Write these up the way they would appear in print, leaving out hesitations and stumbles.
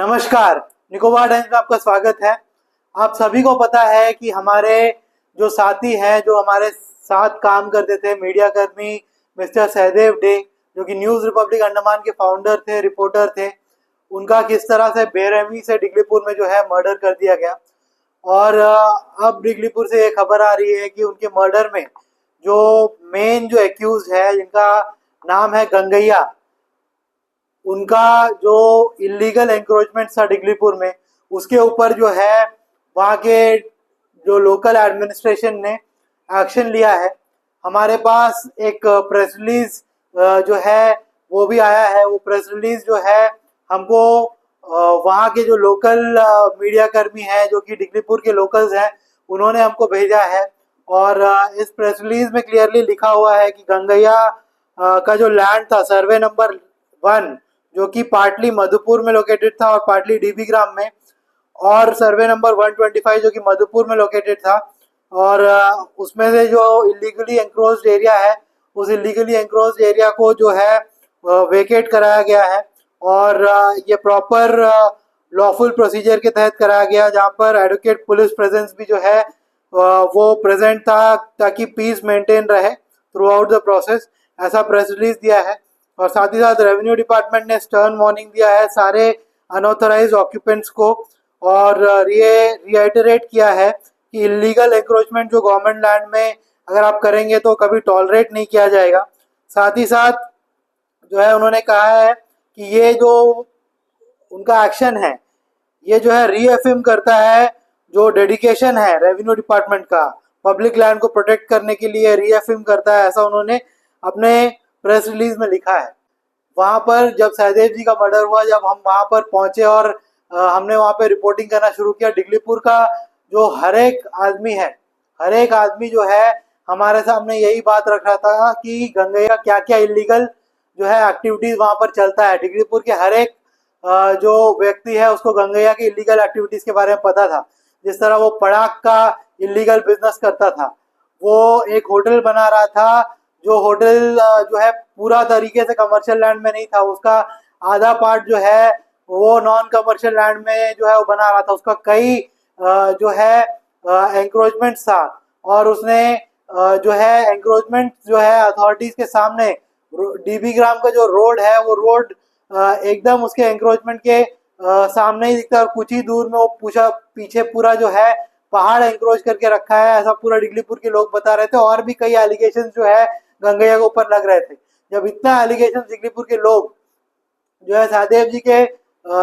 नमस्कार। निकोबार टाइम्स में आपका स्वागत है। आप सभी को पता है कि हमारे जो साथी हैं, जो हमारे साथ काम करते थे, मीडिया कर्मी मिस्टर सहदेव डे, जो कि न्यूज़ रिपब्लिक अंडमान के फाउंडर थे, रिपोर्टर थे, उनका किस तरह से बेरहमी से डिगलीपुर में जो है मर्डर कर दिया गया। और अब डिगलीपुर से ये खबर आ रही है कि उनके मर्डर में जो मेन जो एक्यूज है, जिनका नाम है गंगैया, उनका जो इलीगल एंक्रोचमेंट था डिगलीपुर में, उसके ऊपर जो है वहाँ के जो लोकल एडमिनिस्ट्रेशन ने एक्शन लिया है। हमारे पास एक प्रेस रिलीज जो है वो भी आया है। वो प्रेस रिलीज जो है हमको वहाँ के जो लोकल मीडिया कर्मी हैं, जो कि डिगलीपुर के लोकल्स हैं, उन्होंने हमको भेजा है। और इस प्रेस रिलीज में क्लियरली लिखा हुआ है कि गंगैया का जो लैंड था सर्वे नंबर 1, जो कि पार्टली मधुपुर में लोकेटेड था और पार्टली डीबी ग्राम में, और सर्वे नंबर 125 जो कि मधुपुर में लोकेटेड था, और उसमें से जो इलीगली एंक्रोच्ड एरिया है, उस इलीगली एंक्रोच्ड एरिया को जो है वेकेट कराया गया है। और ये प्रॉपर लॉफुल प्रोसीजर के तहत कराया गया, जहाँ पर एडवोकेट पुलिस प्रेजेंस भी जो है वो प्रेजेंट था, ताकि पीस मेंटेन रहे थ्रू आउट द प्रोसेस। ऐसा प्रेस रिलीज दिया है। और साथ ही साथ रेवेन्यू डिपार्टमेंट ने स्टर्न वार्निंग दिया है सारे अनऑथराइज्ड ऑक्यूपेंट्स को, और ये रिएटरेट किया है कि इलीगल एंक्रोचमेंट जो गवर्नमेंट लैंड में अगर आप करेंगे तो कभी टॉलरेट नहीं किया जाएगा। साथ ही साथ जो है उन्होंने कहा है कि ये जो उनका एक्शन है, ये जो है रीएफर्म करता है जो डेडिकेशन है रेवेन्यू डिपार्टमेंट का पब्लिक लैंड को प्रोटेक्ट करने के लिए, रीएफर्म करता है, ऐसा उन्होंने अपने प्रेस रिलीज में लिखा है। वहाँ पर जब सहदेव जी का मर्डर हुआ, जब हम वहाँ पर पहुंचे और हमने वहाँ पे रिपोर्टिंग करना शुरू किया, डिगलीपुर का जो हर एक आदमी है, हर एक आदमी जो है हमारे सामने यही बात रख रहा था कि गंगैया क्या क्या इलीगल जो है एक्टिविटीज वहाँ पर चलता है। डिगलीपुर के हर एक जो व्यक्ति है उसको गंगैया की इलीगल एक्टिविटीज के बारे में पता था। जिस तरह वो पड़ाक का इलीगल बिजनेस करता था, वो एक होटल बना रहा था, जो होटल जो है पूरा तरीके से कमर्शियल लैंड में नहीं था, उसका आधा पार्ट जो है वो नॉन कमर्शियल लैंड में जो है वो बना रहा था। उसका कई जो है एंक्रोचमेंट था, और उसने जो है एंक्रोचमेंट जो है अथॉरिटीज के सामने, डीबी ग्राम का जो रोड है वो रोड एकदम उसके एंक्रोचमेंट के सामने ही दिखता है, और कुछ ही दूर में वो पूछा पीछे पूरा जो है पहाड़ एंक्रोच करके रखा है, ऐसा पूरा डिगलीपुर के लोग बता रहे थे। और भी कई एलिगेशन जो है गंगैया के ऊपर लग रहे थे। जब इतना एलिगेशन डिगलीपुर के लोग जो है सहदेव जी के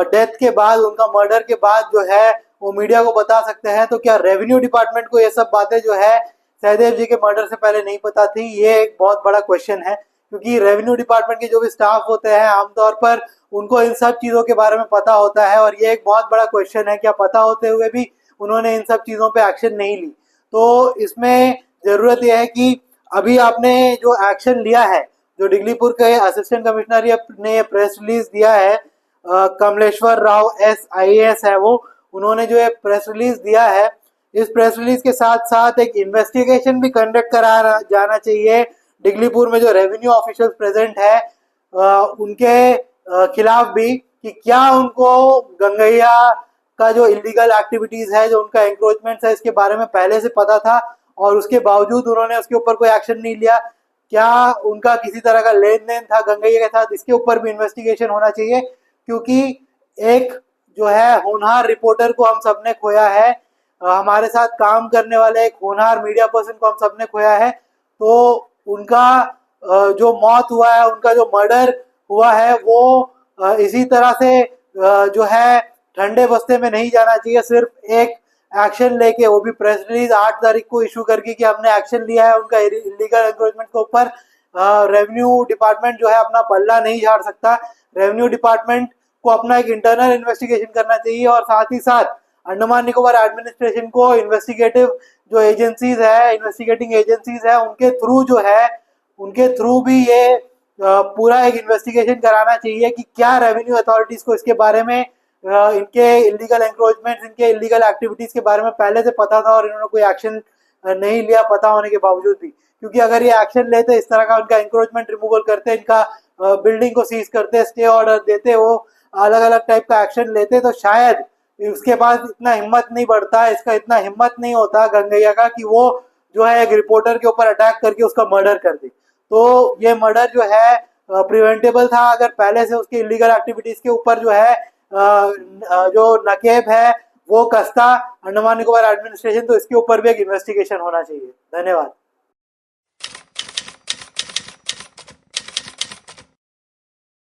डेथ के बाद, उनका मर्डर के बाद जो है वो मीडिया को बता सकते हैं, तो क्या रेवेन्यू डिपार्टमेंट को ये सब बातें जो है सहदेव जी के मर्डर से पहले नहीं पता थी? ये एक बहुत बड़ा क्वेश्चन है, क्योंकि रेवेन्यू डिपार्टमेंट के जो भी स्टाफ होते हैं आमतौर पर उनको इन सब चीज़ों के बारे में पता होता है, और ये एक बहुत बड़ा क्वेश्चन है, क्या पता होते हुए भी उन्होंने इन सब चीज़ों पे एक्शन नहीं ली? तो इसमें ज़रूरत यह है कि अभी आपने जो एक्शन लिया है, जो डिगलीपुर के असिस्टेंट कमिश्नर ने प्रेस रिलीज दिया है, कमलेश्वर राव एस IAS है वो, उन्होंने जो है प्रेस रिलीज दिया है, इस प्रेस रिलीज के साथ साथ एक इन्वेस्टिगेशन भी कंडक्ट करा जाना चाहिए डिगलीपुर में जो रेवेन्यू ऑफिशियल्स प्रेजेंट है उनके खिलाफ भी, कि क्या उनको गंगैया का जो इलीगल एक्टिविटीज है, जो उनका एंक्रोचमेंट है, इसके बारे में पहले से पता था और उसके बावजूद उन्होंने उसके ऊपर कोई एक्शन नहीं लिया? क्या उनका किसी तरह का लेन देन था गंगैया के साथ? इसके ऊपर भी इन्वेस्टिगेशन होना चाहिए, क्योंकि एक जो है होनहार रिपोर्टर को हम सबने खोया है, हमारे साथ काम करने वाले एक होनहार मीडिया पर्सन को हम सबने खोया है। तो उनका जो मौत हुआ है, उनका जो मर्डर हुआ है, वो इसी तरह से जो है ठंडे बस्ते में नहीं जाना चाहिए। सिर्फ एक एक्शन लेके, वो भी प्रेस रिलीज 8 तारीख को इशू करके कि हमने एक्शन लिया है उनका इलीगल एंक्रोचमेंट के ऊपर, रेवेन्यू डिपार्टमेंट जो है अपना पल्ला नहीं झाड़ सकता। रेवेन्यू डिपार्टमेंट को अपना एक इंटरनल इन्वेस्टिगेशन करना चाहिए, और साथ ही साथ अंडमान निकोबार एडमिनिस्ट्रेशन को इन्वेस्टिगेटिव जो एजेंसीज है, इन्वेस्टिगेटिंग एजेंसीज है, उनके थ्रू जो है, उनके थ्रू भी ये पूरा एक इन्वेस्टिगेशन कराना चाहिए कि क्या रेवेन्यू अथॉरिटीज को इसके बारे में, इनके इलीगल एंक्रोचमेंट, इनके इलीगल एक्टिविटीज के बारे में पहले से पता था और इन्होंने कोई एक्शन नहीं लिया पता होने के बावजूद भी। क्योंकि अगर ये एक्शन लेते, इस तरह का उनका एंक्रोचमेंट रिमूवल करते, इनका बिल्डिंग को सीज करते, स्टे ऑर्डर देते, वो अलग अलग टाइप का एक्शन लेते तो शायद उसके पास इतना हिम्मत नहीं बढ़ता, इसका इतना हिम्मत नहीं होता गंगैया का कि वो जो है एक रिपोर्टर के ऊपर अटैक करके उसका मर्डर कर दे। तो ये मर्डर जो है प्रिवेंटेबल था अगर पहले से उसकी इलीगल एक्टिविटीज के ऊपर जो है जो नकेब है वो कसता अंडमान निकोबार एडमिनिस्ट्रेशन, तो इसके ऊपर भी एक इन्वेस्टिगेशन होना चाहिए। धन्यवाद।